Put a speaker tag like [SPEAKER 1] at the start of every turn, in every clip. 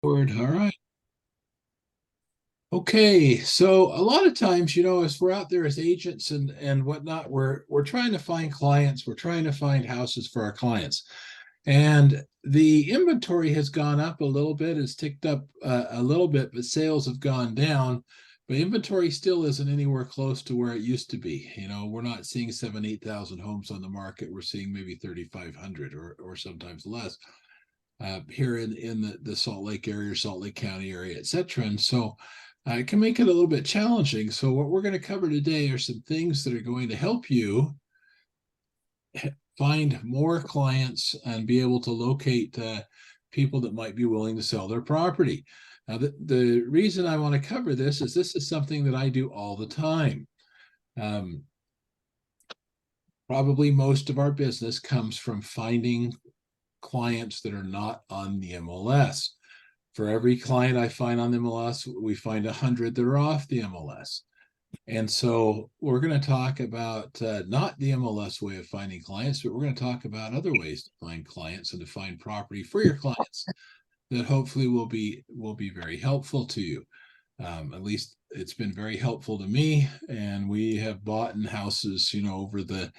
[SPEAKER 1] Word. All right. Okay. So a lot of times, as we're out there as agents and whatnot, we're trying to find clients. We're trying to find houses for our clients, and the inventory has gone up a little bit. It's ticked up a little bit, but sales have gone down. But inventory still isn't anywhere close to where it used to be. We're not seeing 7,000, 8,000 homes on the market. We're seeing maybe 3,500 or sometimes less here in the Salt Lake area, Salt Lake County area, et cetera. And so it can make it a little bit challenging. So what we're going to cover today are some things that are going to help you find more clients and be able to locate people that might be willing to sell their property. Now, the reason I want to cover this is something that I do all the time. Um, Probably most of our business comes from finding clients that are not on the MLS. For every client I find on the MLS, we find 100 that are off the MLS. And so we're going to talk about not the MLS way of finding clients, but we're going to talk about other ways to find clients and to find property for your clients that hopefully will be very helpful to you. At least it's been very helpful to me, and we have bought in houses, over the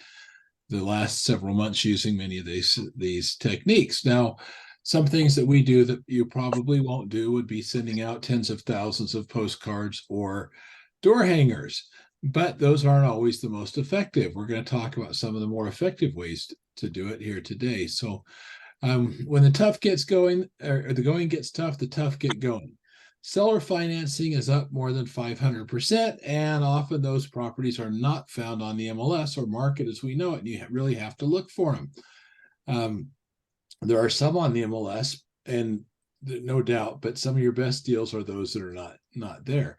[SPEAKER 1] last several months using many of these techniques. Now, some things that we do that you probably won't do would be sending out tens of thousands of postcards or door hangers, but those aren't always the most effective. We're going to talk about some of the more effective ways to do it here today. So when the tough gets going, or the going gets tough, the tough get going. Seller financing is up more than 500%, and often those properties are not found on the MLS or market as we know it, and you really have to look for them. There are some on the MLS, and no doubt, but some of your best deals are those that are not there.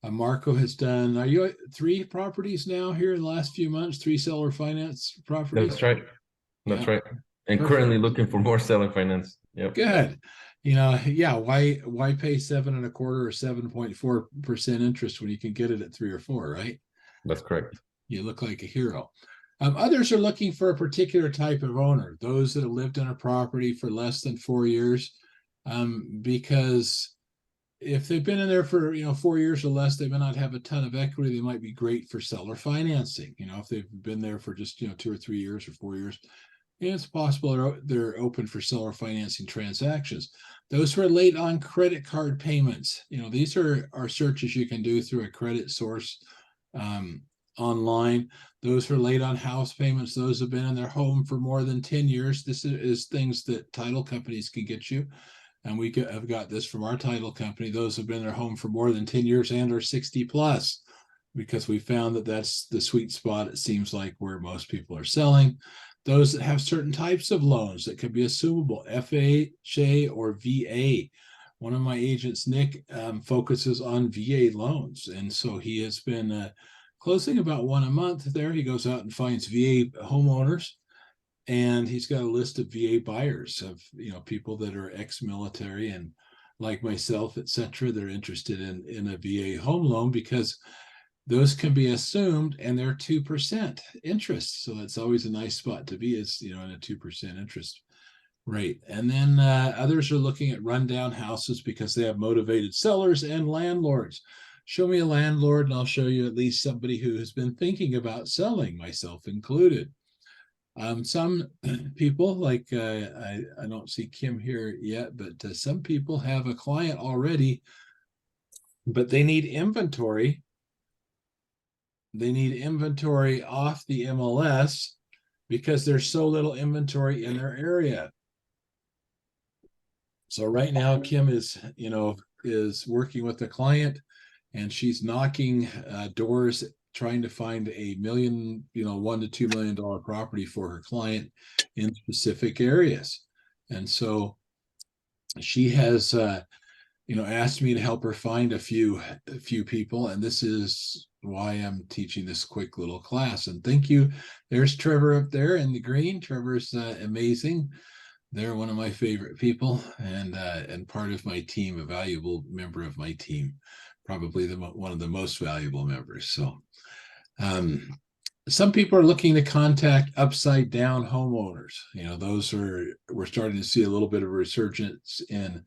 [SPEAKER 1] Marco has done, are you at 3 properties now here in the last few months, 3 seller finance properties?
[SPEAKER 2] That's right. That's
[SPEAKER 1] Yeah,
[SPEAKER 2] right. And
[SPEAKER 1] perfect.
[SPEAKER 2] currently looking for more seller finance. Yep,
[SPEAKER 1] Good. Yeah, why pay 7.25 or 7.4% interest when you can get it at 3 or 4, right?
[SPEAKER 2] that's correct.
[SPEAKER 1] You look like a hero. Others are looking for a particular type of owner, those that have lived in a property for less than 4 years, because if they've been in there for 4 years or less, they may not have a ton of equity. They might be great for seller financing. If they've been there for just 2 or 3 years or 4 years, it's possible they're open for seller financing transactions. Those who are late on credit card payments, these are searches you can do through a credit source um, online. Those who are late on house payments, those who have been in their home for more than 10 years. This is things that title companies can get you. And have got this from our title company. Those have been in their home for more than 10 years and are 60 plus, because we found that that's the sweet spot, it seems like, where most people are selling. Those that have certain types of loans that could be assumable, FHA or VA. One of my agents, Nick, focuses on VA loans. And so he has been closing about one a month there. He goes out and finds VA homeowners, and he's got a list of VA buyers of people that are ex-military and like myself, etc. They're interested in a VA home loan because those can be assumed, and they're 2% interest. So that's always a nice spot to be, is in a 2% interest rate. And then others are looking at rundown houses because they have motivated sellers and landlords. Show me a landlord, and I'll show you at least somebody who has been thinking about selling, myself included. Some people, like I don't see Kim here yet, but some people have a client already, but they need inventory. They need inventory off the MLS because there's so little inventory in their area. So right now, Kim is working with the client, and she's knocking doors, trying to find a million, $1 to $2 million property for her client in specific areas. And so she has asked me to help her find a few people, and this is why I'm teaching this quick little class. And thank you. There's Trevor up there in the green. Trevor's amazing. They're one of my favorite people, and part of my team, a valuable member of my team, probably one of the most valuable members. So um, some people are looking to contact upside down homeowners. Those are, we're starting to see a little bit of a resurgence in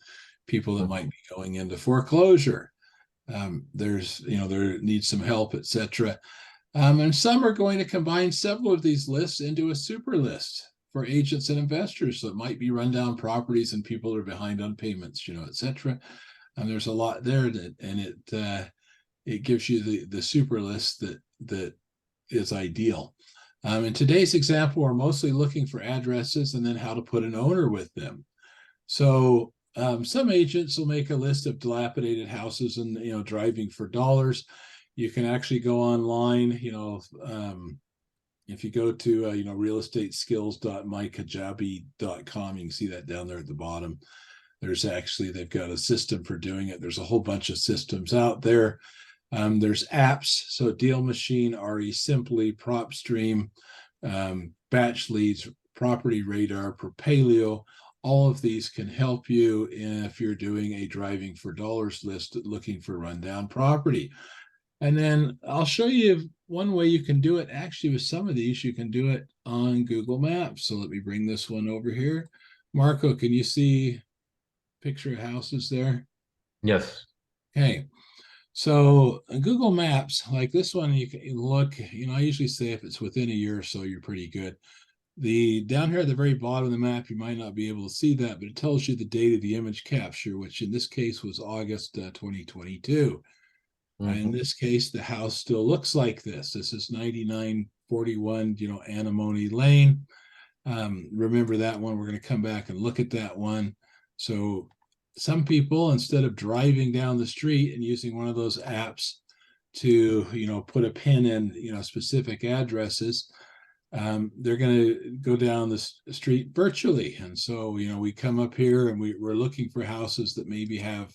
[SPEAKER 1] people that might be going into foreclosure. There's, there needs some help, etc. And some are going to combine several of these lists into a super list for agents and investors. So it might be rundown properties and people are behind on payments, etc. And there's a lot there it gives you the super list that is ideal. In today's example, we're mostly looking for addresses and then how to put an owner with them. So some agents will make a list of dilapidated houses and, driving for dollars. You can actually go online, if you go to, realestateskills.mykajabi.com, you can see that down there at the bottom. They've got a system for doing it. There's a whole bunch of systems out there. There's apps, so Deal Machine, RE Simply, PropStream, Batch Leads, Property Radar, Propaleo. All of these can help you if you're doing a driving for dollars list looking for rundown property. And then I'll show you one way you can do it. Actually, with some of these, you can do it on Google Maps. So let me bring this one over here. Marco, can you see picture of houses there?
[SPEAKER 2] Yes.
[SPEAKER 1] Okay. So Google Maps, like this one, you can look, I usually say if it's within a year or so, you're pretty good. Down here at the very bottom of the map, you might not be able to see that, but it tells you the date of the image capture, which in this case was August 2022. In this case, the house still looks like this. This is 9941, Anemone Lane. Remember that one. We're going to come back and look at that one. So some people, instead of driving down the street and using one of those apps to, put a pin in, specific addresses, they're going to go down the street virtually. And so, we come up here and we're looking for houses that maybe have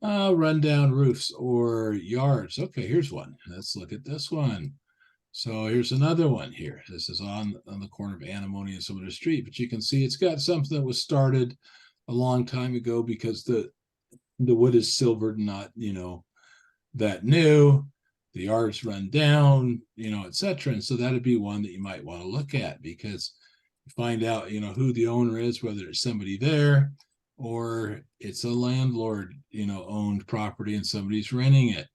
[SPEAKER 1] rundown roofs or yards. Okay, here's one. Let's look at this one. So here's another one here. This is on the corner of Anemone and Sumter Street, but you can see it's got something that was started a long time ago because the wood is silvered, not, that new. The yards run down, etc. And so that'd be one that you might want to look at because you find out, who the owner is, whether it's somebody there or it's a landlord, owned property and somebody's renting it.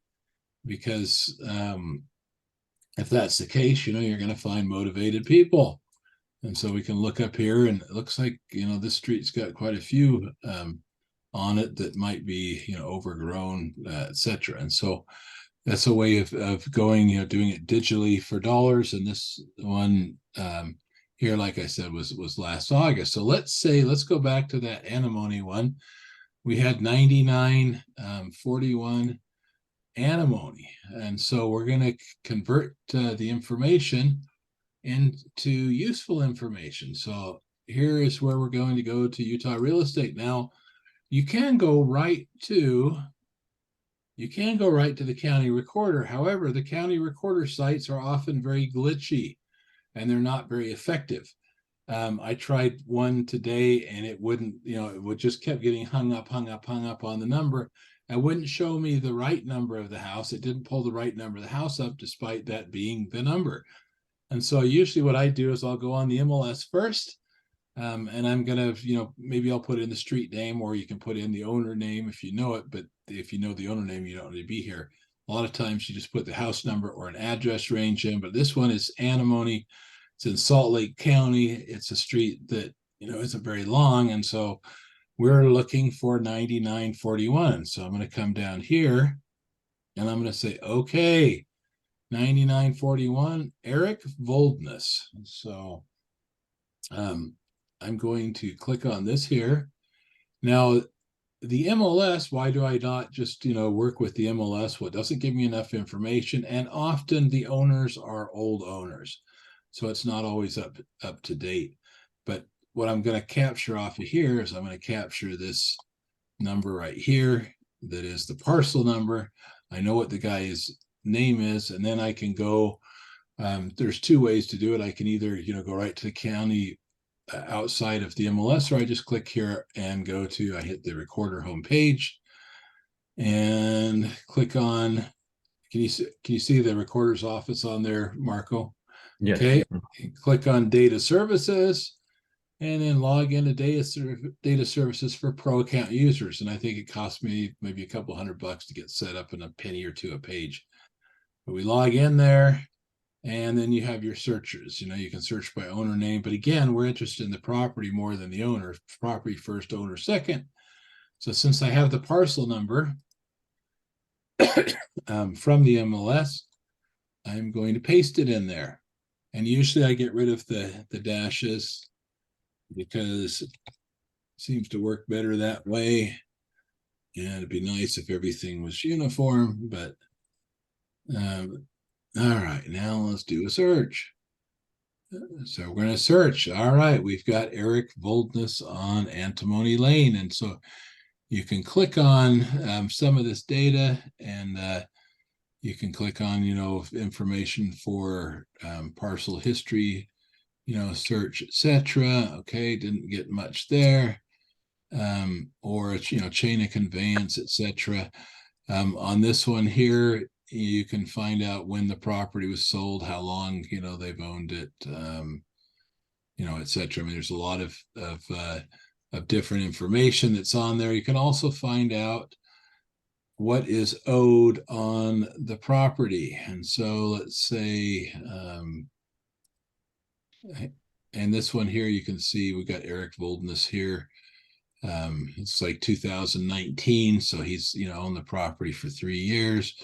[SPEAKER 1] Because if that's the case, you're going to find motivated people. And so we can look up here and it looks like, this street's got quite a few on it that might be, overgrown, etc. And so that's a way of going, doing it digitally for dollars. And this one here, like I said, was last August. So let's go back to that Anemone one. We had 9941 Anemone. And so we're going to convert the information into useful information. So here is where we're going to go to Utah Real Estate. Now, you can go right to the county recorder. However, the county recorder sites are often very glitchy and they're not very effective. I tried one today and it wouldn't, it would just kept getting hung up on the number. It wouldn't show me the right number of the house. It didn't pull the right number of the house up despite that being the number. And so usually what I do is I'll go on the MLS first. And I'm going to, maybe I'll put in the street name or you can put in the owner name if you know it. But if you know the owner name, you don't need to be here. A lot of times you just put the house number or an address range in. But this one is Anemone. It's in Salt Lake County. It's a street that, isn't very long. And so we're looking for 9941. So I'm going to come down here and I'm going to say, okay, 9941, Eric Voldness. So I'm going to click on this here. Now, the MLS, why do I not just, work with the MLS? Well, it doesn't give me enough information. And often the owners are old owners. So it's not always up to date. But what I'm going to capture off of here is I'm going to capture this number right here. That is the parcel number. I know what the guy's name is, and then I can go, there's two ways to do it. I can either, go right to the county outside of the MLS, or I just click here and I hit the recorder homepage and click on, can you see the recorder's office on there, Marco?
[SPEAKER 2] Yes.
[SPEAKER 1] Okay, click on data services. and then log into data services for pro account users. And I think it cost me maybe a couple $100 to get set up, and a penny or two a page. But we log in there, and then you have your searchers. You can search by owner name, but again, we're interested in the property more than the owner. Property first, owner second. So since I have the parcel number from the MLS, I'm going to paste it in there. And usually I get rid of the dashes, because it seems to work better that way. And it'd be nice if everything was uniform, but all right, now let's do a search. So we're going to search. All right, we've got Eric Voldness on Antimony Lane. And so you can click on some of this data, and you can click on, information for parcel history, search, etc. Okay, didn't get much there. Or chain of conveyance, etc. On this one here, you can find out when the property was sold, how long they've owned it, etc. I mean, there's a lot of different information that's on there. You can also find out what is owed on the property. And so let's say, and this one here, you can see we got Eric Voldness here. It's like 2019, so he's owned the property for 3 years.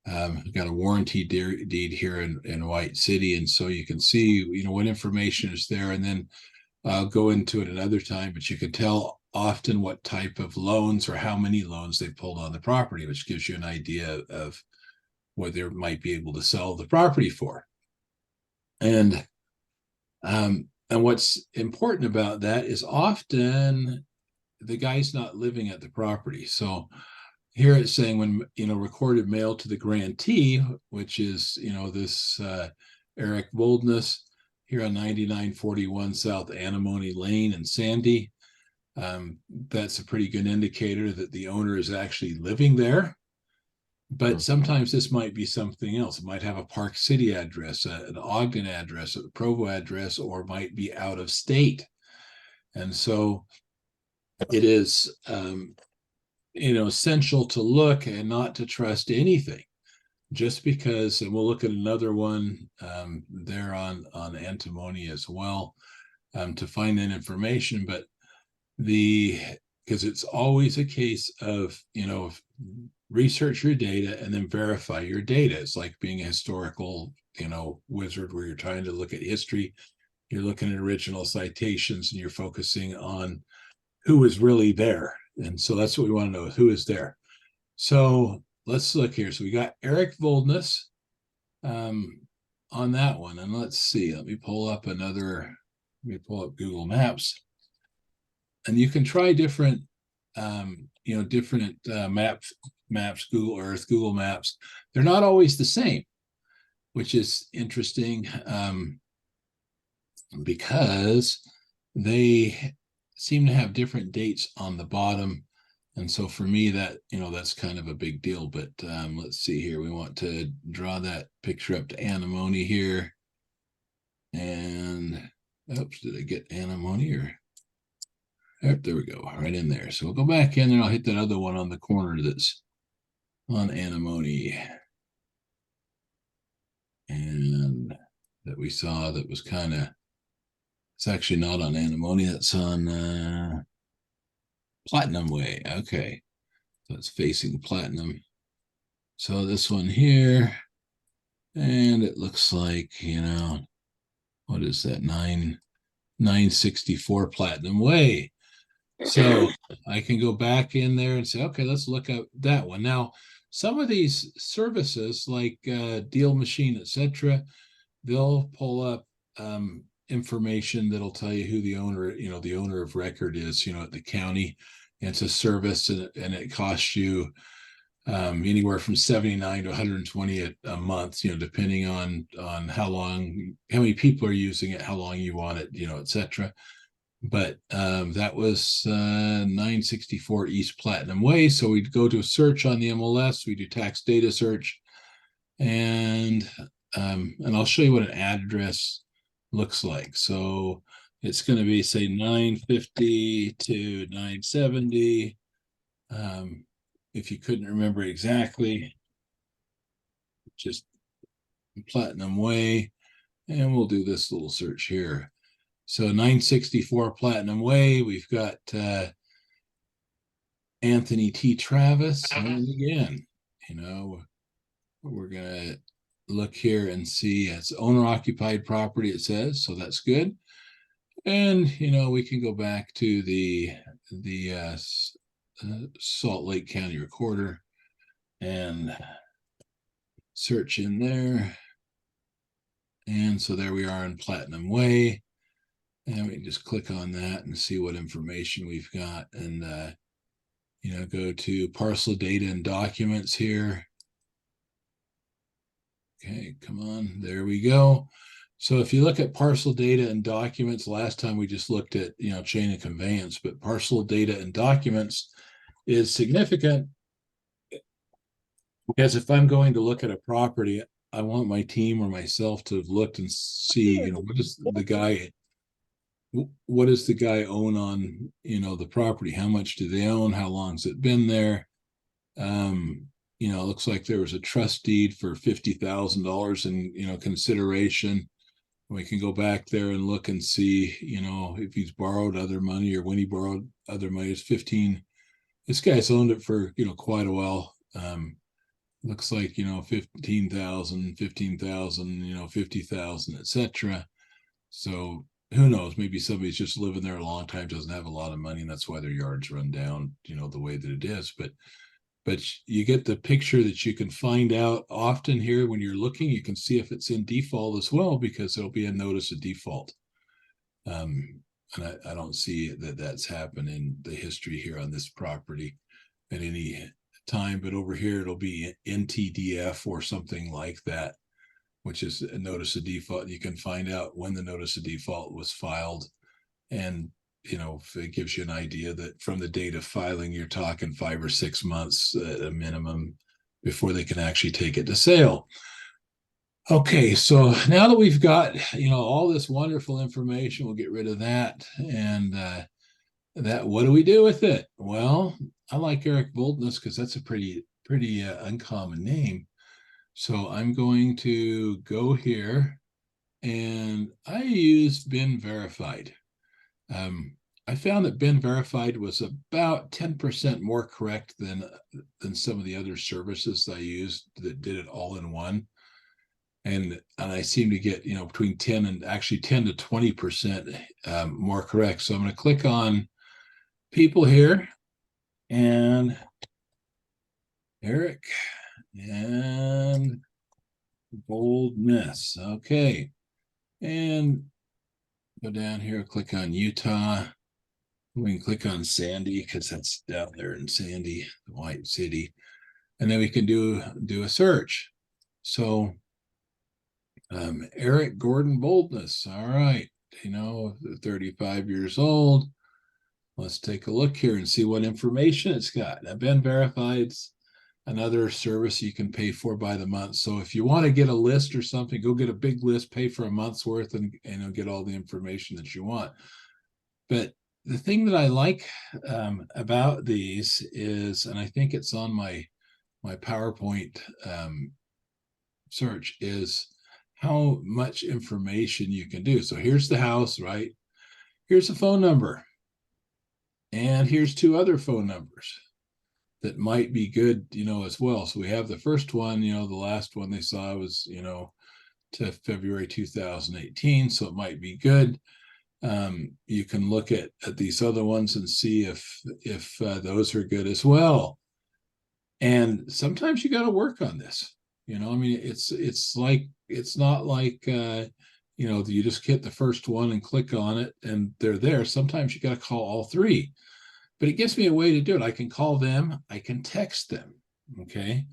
[SPEAKER 1] Got a warranty deed here in White City, and so you can see what information is there. And then I'll go into it another time, but you can tell often what type of loans or how many loans they pulled on the property, which gives you an idea of what they might be able to sell the property for. And what's important about that is often the guy's not living at the property. So here it's saying when, recorded mail to the grantee, which is, this Eric Voldness here on 9941 South Antimony Lane in Sandy. That's a pretty good indicator that the owner is actually living there. But sometimes this might be something else. It might have a Park City address, an Ogden address, a Provo address, or might be out of state. And so it is, essential to look and not to trust anything, just because, and we'll look at another one there on Antimony as well, to find that information. But because it's always a case of, research your data and then verify your data. It's like being a historical, wizard, where you're trying to look at history. You're looking at original citations, and you're focusing on who is really there. And so that's what we want to know, who is there. So let's look here. So we got Eric Voldness on that one. And let's see, let me pull up Google Maps. And you can try different, different maps, Google Earth, Google Maps. They're not always the same, which is interesting, because they seem to have different dates on the bottom. And so for me, that, that's kind of a big deal. But let's see here. We want to draw that picture up to Antimony here. And oops, did I get Antimony or? Yep, there we go, right in there. So we'll go back in, and I'll hit that other one on the corner that's on Antimony, and that we saw that was kind of, it's actually not on Antimony, that's on Platinum Way. Okay, so it's facing Platinum. So this one here, and it looks like, what is that, 964 Platinum Way. So I can go back in there and say, okay, let's look at that one. Now, some of these services like Deal Machine, etc., they'll pull up information that'll tell you who the owner of record is, at the county. And it's a service, and it costs you anywhere from $79 to $120 a month, depending on how many people are using it, how long you want it, etc. But that was 964 East Platinum Way. So we'd go to a search on the MLS. We do tax data search, and I'll show you what an address looks like. So it's going to be say 950 to 970. If you couldn't remember exactly, just Platinum Way, and we'll do this little search here. So 964 Platinum Way, we've got Anthony T. Travis. And again, you know, we're going to look here and see it's owner occupied property, it says, so that's good. And, you know, we can go back to the Salt Lake County Recorder and search in there. And so there we are in Platinum Way. And we can just click on that and see what information we've got. And, you know, go to parcel data and documents here. Okay, come on. There we go. So if you look at parcel data and documents, last time we just looked at, you know, chain of conveyance, but parcel data and documents is significant because if I'm going to look at a property, I want my team or myself to have looked and see, you know, what does the guy own on, you know, the property? How much do they own? How long's it been there? You know, it looks like there was a trust deed for $50,000 in, you know, consideration. We can go back there and look and see, you know, if he's borrowed other money or when he borrowed other money. It's 15. This guy's owned it for, you know, quite a while. Looks like, you know, 15,000, you know, 50,000, etc. So who knows? Maybe somebody's just living there a long time, doesn't have a lot of money, and that's why their yards run down, you know, the way that it is. But you get the picture that you can find out often here when you're looking. You can see if it's in default as well, because there'll be a notice of default. And I don't see that that's happened in the history here on this property at any time. But over here, it'll be NTDF or something like that, which is a notice of default. You can find out when the notice of default was filed. And you know, it gives you an idea that from the date of filing, you're talking 5 or 6 months at a minimum before they can actually take it to sale. Okay, so now that we've got, you know, all this wonderful information, we'll get rid of that. And that, what do we do with it? Well, I like Eric Boldness because that's a pretty uncommon name. So I'm going to go here and I use Ben Verified. I found that Ben Verified was about 10% more correct than some of the other services I used that did it all in one. And I seem to get, you know, between 10 and actually 10 to 20% more correct. So I'm going to click on people here and Eric and Boldness. Okay. And go down here, click on Utah. We can click on Sandy because that's down there in Sandy, the White City. And then we can do a search. So Eric Gordon Boldness. All right. You know, 35 years old. Let's take a look here and see what information it's got. Now, Ben Verified's another service you can pay for by the month. So if you want to get a list or something, go get a big list, pay for a month's worth, and you'll get all the information that you want. But the thing that I like about these is, and I think it's on my PowerPoint search, is how much information you can do. So here's the house, right? Here's a phone number. And here's 2 other phone numbers that might be good, you know, as well. So we have the first one, you know, the last one they saw was, you know, to February 2018. So it might be good. You can look at these other ones and see if those are good as well. And sometimes you got to work on this. You know, I mean, it's not like you know, you just hit the first one and click on it and they're there. Sometimes you got to call all 3. But it gives me a way to do it. I can call them, I can text them. Okay.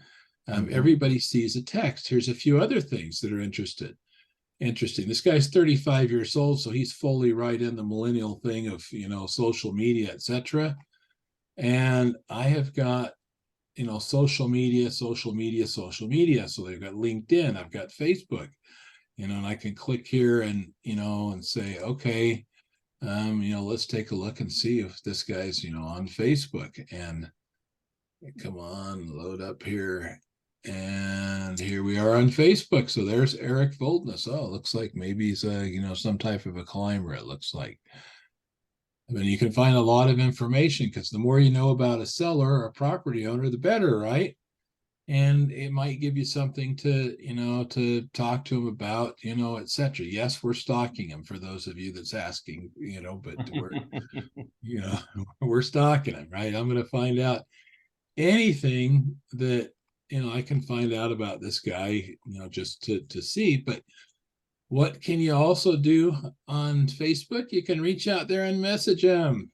[SPEAKER 1] Everybody sees a text. Here's a few other things that are interesting. This guy's 35 years old, so he's fully right in the millennial thing of, you know, social media, etc. And I have got, you know, social media. So they've got LinkedIn, I've got Facebook, you know, and I can click here and, you know, and say, okay, let's take a look and see if this guy's, on Facebook. And come on, load up here. And here we are on Facebook. So there's Eric Voldness. Oh, looks like maybe he's some type of a climber, it looks like. I mean, you can find a lot of information, because the more you know about a seller or a property owner, the better, right? And it might give you something to talk to them about, etc. Yes, we're stalking them, for those of you that's asking, but we're stalking them, right? I'm going to find out anything that I can find out about this guy, just to see. But what can you also do on Facebook? You can reach out there and message him.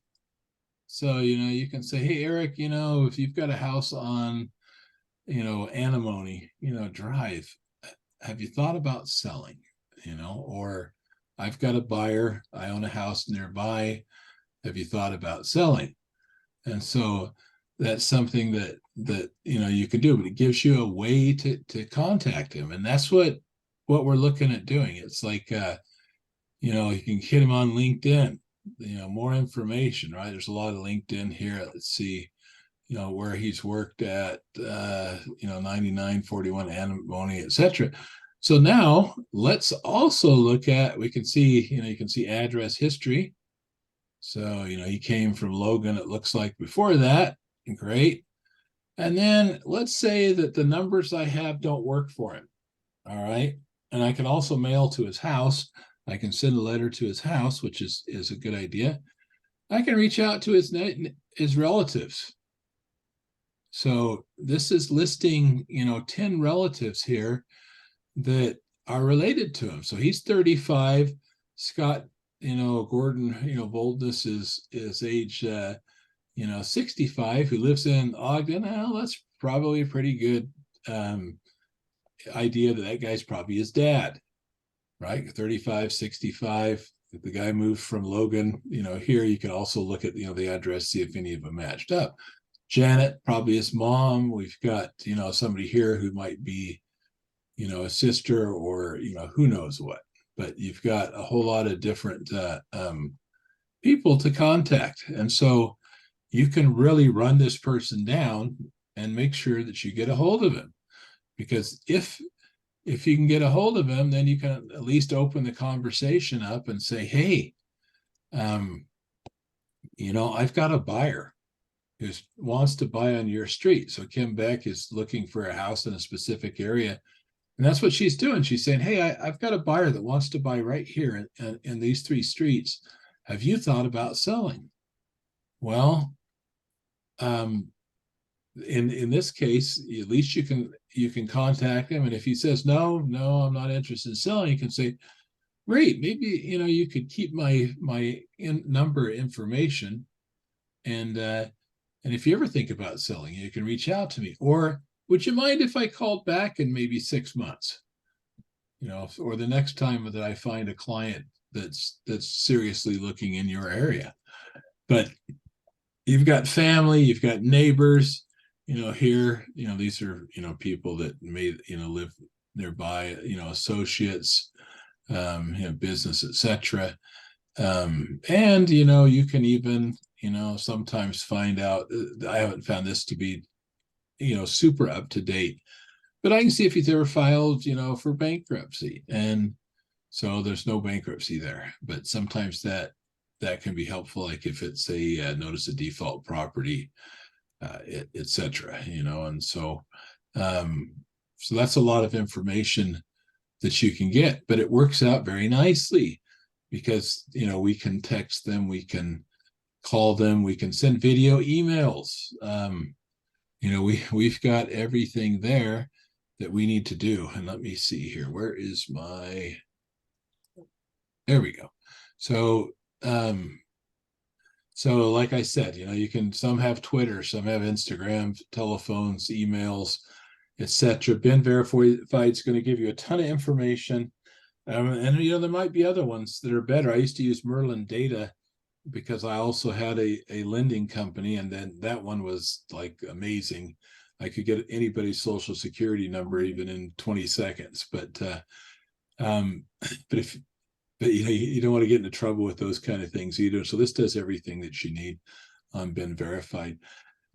[SPEAKER 1] So you can say, hey Eric, if you've got a house on Anemone Drive, have you thought about selling? Or I've got a buyer, I own a house nearby, have you thought about selling? And so that's something that you can do, but it gives you a way to contact him. And that's what we're looking at doing. It's like you can hit him on LinkedIn, more information, right? There's a lot of LinkedIn here. Let's see, where he's worked at, 9941 Anemone, etc. So now let's also look at, we can see, you can see address history. So, he came from Logan, it looks like, before that. Great. And then let's say that the numbers I have don't work for him. All right. And I can also mail to his house. I can send a letter to his house, which is a good idea. I can reach out to his relatives. So this is listing, 10 relatives here that are related to him. So he's 35. Scott, Gordon, Voldness is age, 65, who lives in Ogden. Well, that's probably a pretty good idea that guy's probably his dad, right? 35, 65. If the guy moved from Logan, here you can also look at, the address, see if any of them matched up. Janet, probably his mom. We've got, somebody here who might be, a sister, or, who knows what. But you've got a whole lot of different people to contact. And so you can really run this person down and make sure that you get a hold of him. Because if you can get a hold of him, then you can at least open the conversation up and say, hey, I've got a buyer who wants to buy on your street. So Kim Beck is looking for a house in a specific area. And that's what she's doing. She's saying, hey, I've got a buyer that wants to buy right here in these 3 streets. Have you thought about selling? Well, in this case, at least you can contact him. And if he says, no, I'm not interested in selling, you can say, great, maybe, you could keep my number information. And if you ever think about selling, you can reach out to me. Or would you mind if I called back in maybe 6 months? Or the next time that I find a client that's seriously looking in your area. But you've got family, you've got neighbors, here, these are, people that may, live nearby, associates, business, etc. And, you can even, sometimes find out, I haven't found this to be, super up to date, but I can see if he's ever filed, for bankruptcy. And so there's no bankruptcy there, but sometimes that can be helpful. Like if it's a notice of default property, etc. And so, so that's a lot of information that you can get, but it works out very nicely because, we can text them, we can call them, we can send video emails. We've got everything there that we need to do. And let me see here. Where is my, there we go. So, so like I said, you can, some have Twitter, some have Instagram, telephones, emails, etc. Ben Verified is going to give you a ton of information. And there might be other ones that are better. I used to use Merlin Data because I also had a lending company, and then that one was like amazing. I could get anybody's social security number even in 20 seconds. But if but you don't want to get into trouble with those kind of things either. So this does everything that you need on Been Verified.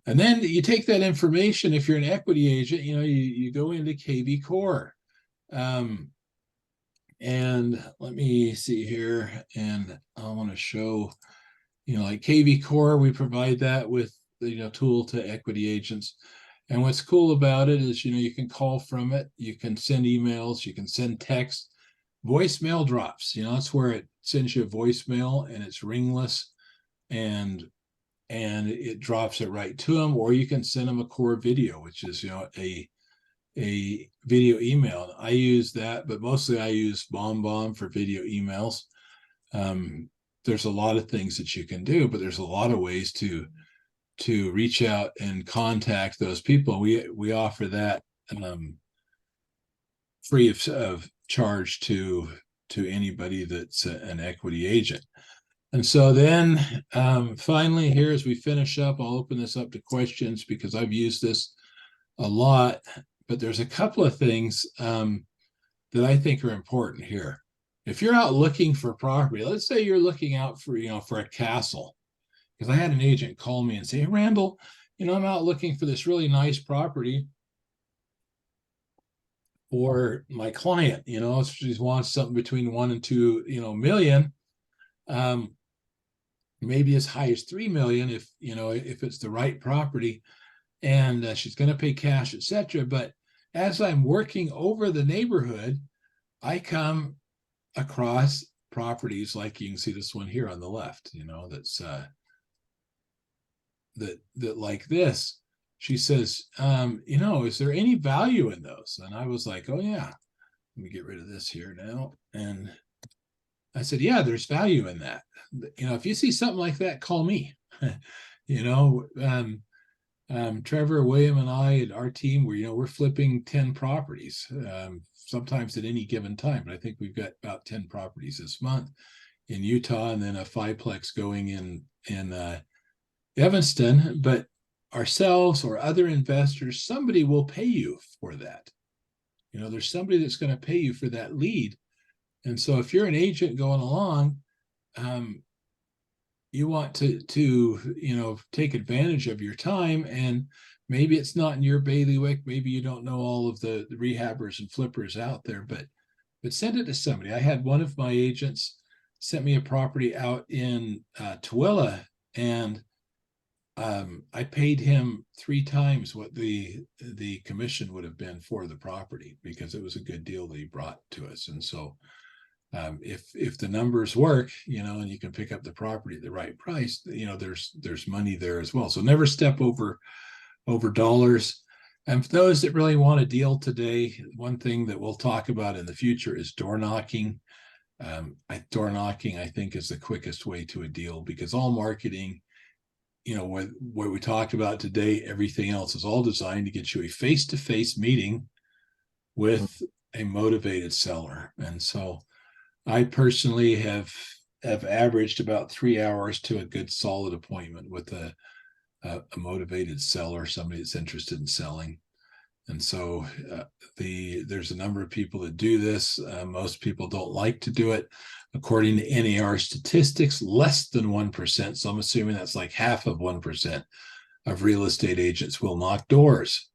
[SPEAKER 1] And then you take that information. If you're an equity agent, you go into KV Core. And let me see here. And I want to show, like KV Core, we provide that with the tool to equity agents. And what's cool about it is, you can call from it, you can send emails, you can send text, voicemail drops. That's where it sends you a voicemail and it's ringless, and it drops it right to them. Or you can send them a core video, which is a video email. I use that, but mostly I use BombBomb for video emails. There's a lot of things that you can do, but there's a lot of ways to reach out and contact those people. We offer that free of charge to anybody that's an equity agent. And so then finally here, as we finish up, I'll open this up to questions because I've used this a lot, but there's a couple of things that I think are important here. If you're out looking for property, let's say you're looking out for, for a castle, because I had an agent call me and say, hey, Randall, I'm out looking for this really nice property for my client, she wants something between 1 and 2, million, maybe as high as 3 million if it's the right property, and she's going to pay cash, etc. But as I'm working over the neighborhood, I come across properties like you can see this one here on the left, that's that like this. She says, is there any value in those? And I was like, oh yeah, let me get rid of this here now. And I said, yeah, there's value in that. If you see something like that, call me. Trevor, William, and I and our team, we're flipping 10 properties, sometimes at any given time. But I think we've got about 10 properties this month in Utah, and then a 5-plex going in Evanston. But ourselves or other investors, somebody will pay you for that. There's somebody that's going to pay you for that lead. And so if you're an agent going along, you want to take advantage of your time, and maybe it's not in your bailiwick, maybe you don't know all of the rehabbers and flippers out there, but send it to somebody. I had one of my agents sent me a property out in Tooele, and I paid him 3 times what the commission would have been for the property, because it was a good deal that he brought to us. And so if the numbers work, and you can pick up the property at the right price, there's money there as well. So never step over dollars. And for those that really want a deal today, one thing that we'll talk about in the future is door knocking. Door knocking, I think, is the quickest way to a deal, because all marketing, what we talked about today, everything else is all designed to get you a face-to-face meeting with a motivated seller. And so I personally have averaged about 3 hours to a good solid appointment with a motivated seller, somebody that's interested in selling. And so there's a number of people that do this. Most people don't like to do it. According to NAR statistics, less than 1%. So I'm assuming that's like half of 1% of real estate agents will knock doors.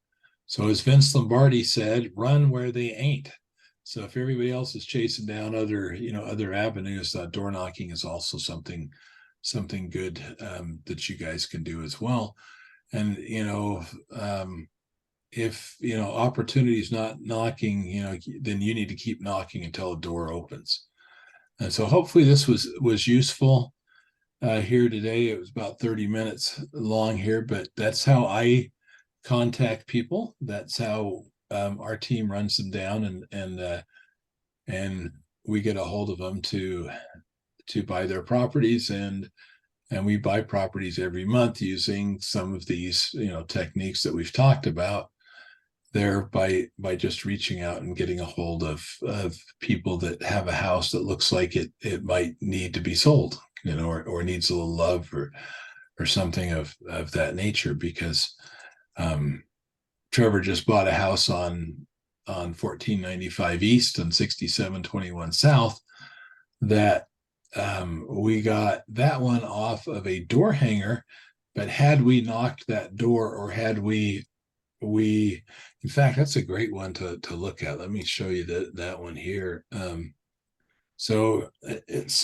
[SPEAKER 1] So as Vince Lombardi said, run where they ain't. So if everybody else is chasing down other avenues, door knocking is also something good that you guys can do as well. And if opportunity is not knocking, then you need to keep knocking until a door opens. And so hopefully this was useful here today. It was about 30 minutes long here, but that's how I contact people. That's how our team runs them down, and we get a hold of them to buy their properties, and we buy properties every month using some of these techniques that we've talked about there, by just reaching out and getting a hold of people that have a house that looks like it might need to be sold, or needs a little love or something of that nature. Because Trevor just bought a house on 1495 East and 6721 South that we got that one off of a door hanger, but had we knocked that door, or had we in fact, that's a great one to look at. Let me show you that one here. So it's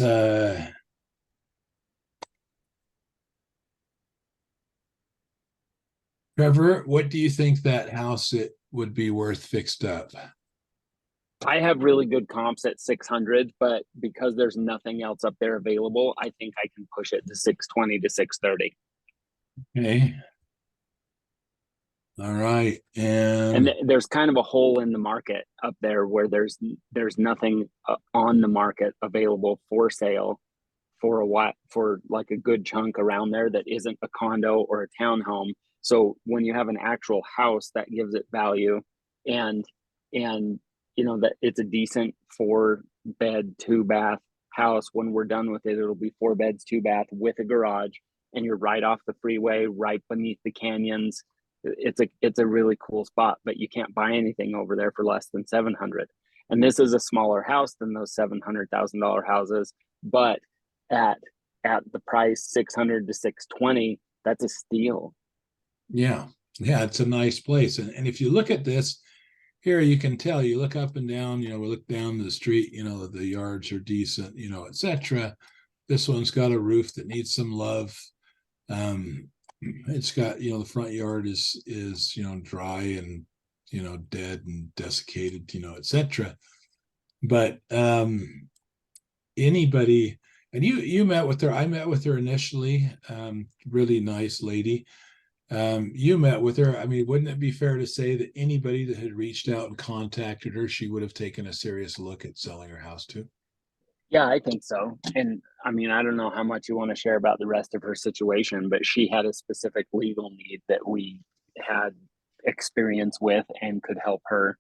[SPEAKER 1] Trevor, what do you think that house it would be worth fixed up?
[SPEAKER 3] I have really good comps at 600, but because there's nothing else up there available, I think I can push it to 620 to 630.
[SPEAKER 1] Okay. All right.
[SPEAKER 3] And there's kind of a hole in the market up there where there's nothing on the market available for sale for a while, for like a good chunk around there that isn't a condo or a townhome. So when you have an actual house, that gives it value, and you know that it's a decent 4-bed 2-bath house. When we're done with it, it'll be 4 beds 2 bath with a garage, and you're right off the freeway, right beneath the canyons. It's a really cool spot, but you can't buy anything over there for less than 700. And this is a smaller house than those $700,000 houses, but at the price 600 to 620, that's a steal.
[SPEAKER 1] yeah, it's a nice place. And if you look at this here, you can tell, you look up and down, we look down the street, the yards are decent, etc. This one's got a roof that needs some love. It's got, the front yard is dry and dead and desiccated, etc. But anybody, and you met with her, I met with her initially, really nice lady. You met with her. I mean, wouldn't it be fair to say that anybody that had reached out and contacted her, she would have taken a serious look at selling her house to?
[SPEAKER 3] Yeah, I think so. And I mean, I don't know how much you want to share about the rest of her situation, but she had a specific legal need that we had experience with and could help her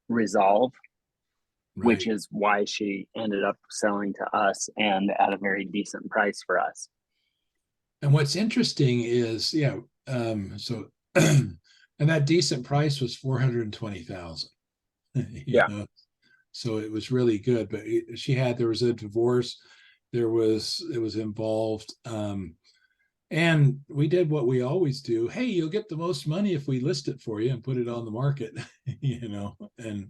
[SPEAKER 3] resolve, which
[SPEAKER 1] Right.
[SPEAKER 3] is why she ended up selling to us and at a very decent price for us.
[SPEAKER 1] And what's interesting is, so and that decent price was 420,000.
[SPEAKER 3] Yeah.
[SPEAKER 1] So it was really good. But there was a divorce, it was involved. And we did what we always do. Hey, you'll get the most money if we list it for you and put it on the market, and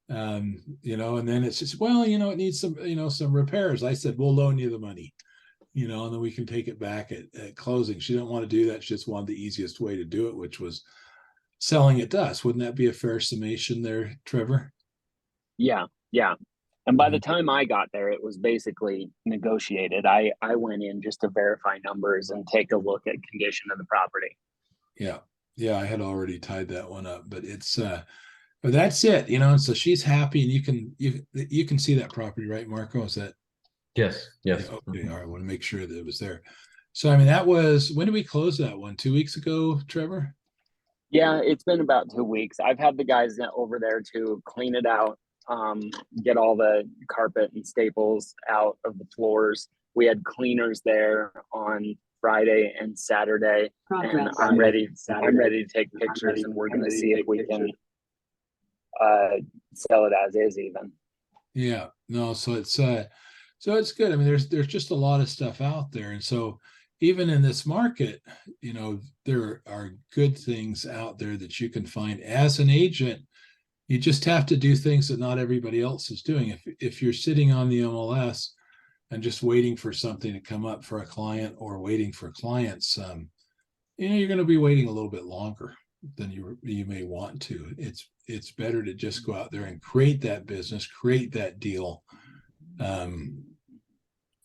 [SPEAKER 1] and then it's just, well, it needs some repairs. I said, we'll loan you the money, and then we can take it back at closing. She didn't want to do that. She just wanted the easiest way to do it, which was selling it to us. Wouldn't that be a fair summation there, Trevor?
[SPEAKER 3] Yeah. Yeah. And by the time I got there, it was basically negotiated. I went in just to verify numbers and take a look at condition of the property.
[SPEAKER 1] Yeah. I had already tied that one up, but but that's it, and so she's happy, and you can see that property, right, Marco? Is that?
[SPEAKER 2] Yes.
[SPEAKER 1] Yeah, okay. All right. I want to make sure that it was there. So, I mean, when did we close that one? 2 weeks ago, Trevor?
[SPEAKER 3] Yeah, it's been about 2 weeks. I've had the guys over there to clean it out, get all the carpet and staples out of the floors. We had cleaners there on Friday and Saturday, and I'm ready to take pictures, and we're going to see if we can sell it as is even.
[SPEAKER 1] Yeah, no, so it's good. I mean, there's just a lot of stuff out there, and so even in this market, there are good things out there that you can find as an agent. You just have to do things that not everybody else is doing. If you're sitting on the MLS and just waiting for something to come up for a client, or waiting for clients, you're going to be waiting a little bit longer than you may want to. It's better to just go out there and create that business, create that deal,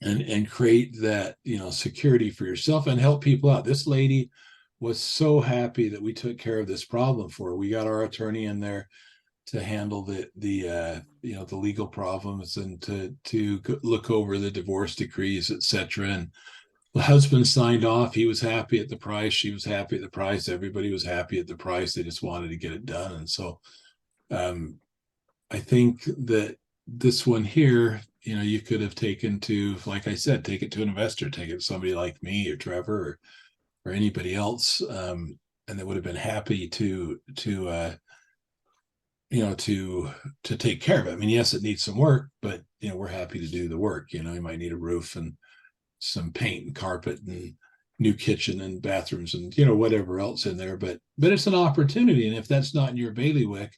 [SPEAKER 1] and create that security for yourself and help people out. This lady was so happy that we took care of this problem for her. We got our attorney in there to handle the legal problems, and to look over the divorce decrees, etc. And the husband signed off. He was happy at the price. She was happy at the price. Everybody was happy at the price. They just wanted to get it done. And so I think that this one here, you could have taken to, like I said, take it to an investor, take it to somebody like me or Trevor or anybody else, and they would have been happy to to take care of it. I mean, yes, it needs some work, but we're happy to do the work. You might need a roof and some paint and carpet and new kitchen and bathrooms and whatever else in there. But it's an opportunity, and if that's not in your bailiwick,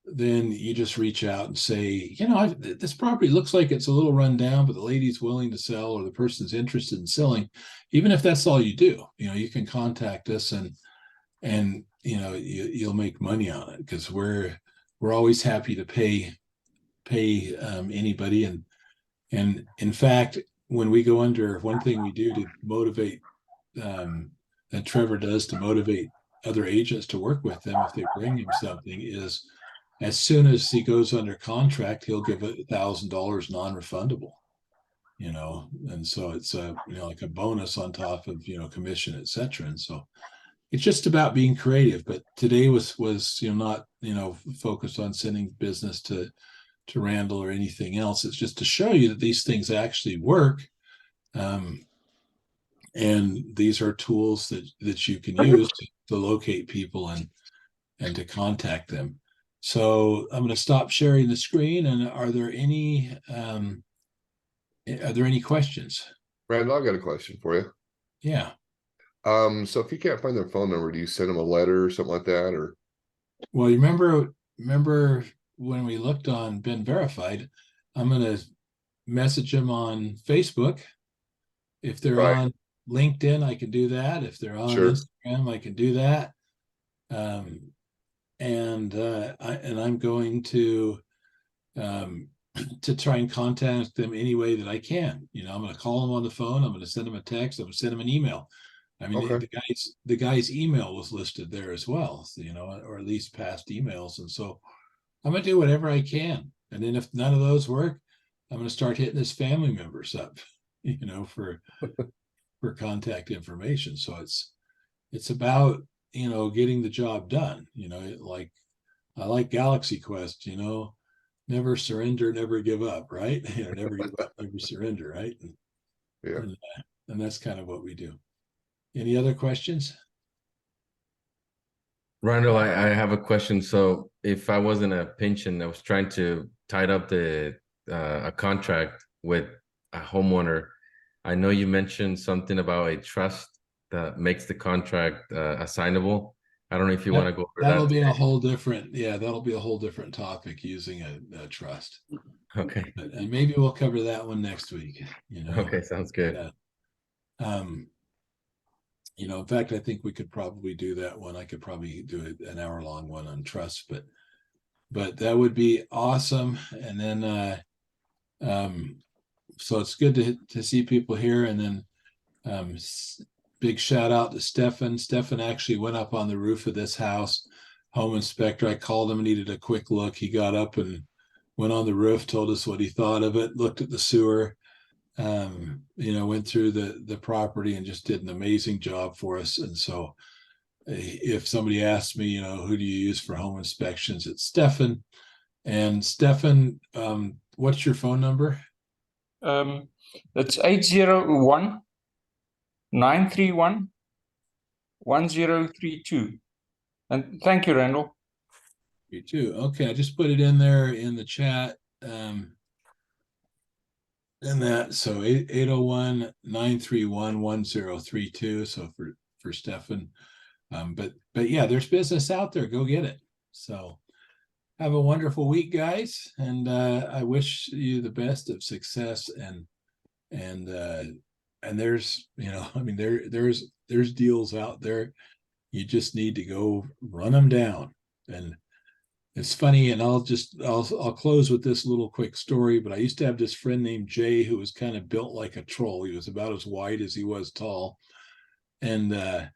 [SPEAKER 1] then you just reach out and say, this property looks like it's a little run down, but the lady's willing to sell, or the person's interested in selling. Even if that's all you do, you can contact us, and you'll make money on it, because we're always happy to pay anybody. And in fact, when we go under, one thing we do to motivate, that Trevor does to motivate other agents to work with them if they bring him something, is as soon as he goes under contract, he'll give $1,000 non-refundable, and so it's like a bonus on top of commission, etc. And so it's just about being creative. But today was not focused on sending business to Randall or anything else. It's just to show you that these things actually work, and these are tools that you can use to locate people and to contact them. So I'm going to stop sharing the screen. And are there any questions?
[SPEAKER 4] Randall, I got a question for you.
[SPEAKER 1] Yeah.
[SPEAKER 4] So if you can't find their phone number, do you send them a letter or something like that? Or
[SPEAKER 1] well, you remember when we looked on Been Verified, I'm going to message them on Facebook. If they're on LinkedIn, I can do that. If they're on Instagram, I can do that. And I'm going to try and contact them any way that I can. I'm going to call them on the phone. I'm going to send them a text. I'm going to send them an email. I mean, the guy's email was listed there as well, or at least past emails. And so I'm going to do whatever I can. And then if none of those work, I'm going to start hitting his family members up, for contact information. So it's about, getting the job done. I like Galaxy Quest, never surrender, never give up, right? Never give up, never surrender, right? And that's kind of what we do. Any other questions?
[SPEAKER 2] Randall, I have a question. So if I was in a pinch and I was trying to tie up a contract with a homeowner, I know you mentioned something about a trust that makes the contract assignable. I don't know if you want to go over that.
[SPEAKER 1] That'll be a whole different topic, using a trust.
[SPEAKER 2] Okay.
[SPEAKER 1] And maybe we'll cover that one next week.
[SPEAKER 2] Okay, sounds good.
[SPEAKER 1] In fact, I think we could probably do that one. I could probably do an hour-long one on trust, but that would be awesome. And then so it's good to see people here. And then big shout out to Stefan. Stefan actually went up on the roof of this house. Home inspector, I called him, needed a quick look. He got up and went on the roof, told us what he thought of it, looked at the sewer, went through the property and just did an amazing job for us. And so if somebody asks me, who do you use for home inspections, it's Stefan. And Stefan, what's your phone number?
[SPEAKER 5] That's 801-931-1032. And thank you, Randall.
[SPEAKER 1] You too. Okay, I just put it in there in the chat. And that, so 801-931-1032. So for Stefan. But yeah, there's business out there. Go get it. So have a wonderful week, guys. And I wish you the best of success. And there's, there's deals out there. You just need to go run them down. And it's funny, and I'll close with this little quick story, but I used to have this friend named Jay who was kind of built like a troll. He was about as wide as he was tall, and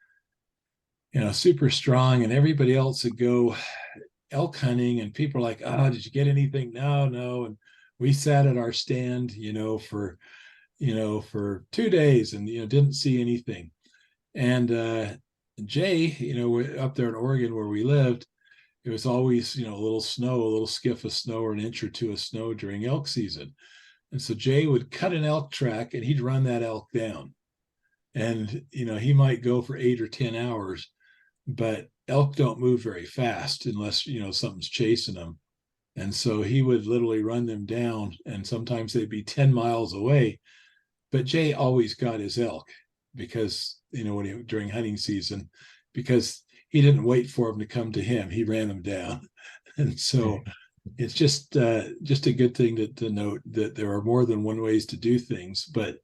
[SPEAKER 1] super strong. And everybody else would go elk hunting, and people are like, did you get anything? No. And we sat at our stand, for 2 days and didn't see anything. And Jay, we're up there in Oregon where we lived. It was always, a little snow, a little skiff of snow or an inch or two of snow during elk season. And so Jay would cut an elk track and he'd run that elk down. And, he might go for 8 or 10 hours, but elk don't move very fast unless, something's chasing them. And so he would literally run them down, and sometimes they'd be 10 miles away. But Jay always got his elk because, during hunting season, because he didn't wait for them to come to him. He ran them down. And so it's just a good thing to note that there are more than one ways to do things. But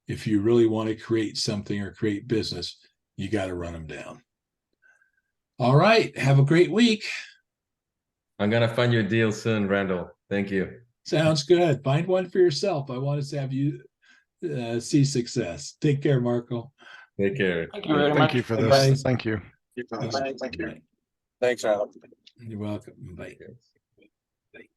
[SPEAKER 1] if you really want to create something or create business, you got to run them down. All right. Have a great week.
[SPEAKER 2] I'm gonna find you a deal soon, Randall. Thank you.
[SPEAKER 1] Sounds good. Find one for yourself. I want to have you see success. Take care, Marco.
[SPEAKER 2] Take care.
[SPEAKER 5] Thank you very much.
[SPEAKER 6] Thank you for
[SPEAKER 1] Bye-bye.
[SPEAKER 6] this. Thank you.
[SPEAKER 1] Bye.
[SPEAKER 7] Thanks, Randall.
[SPEAKER 1] You're welcome. Bye.
[SPEAKER 2] Yes.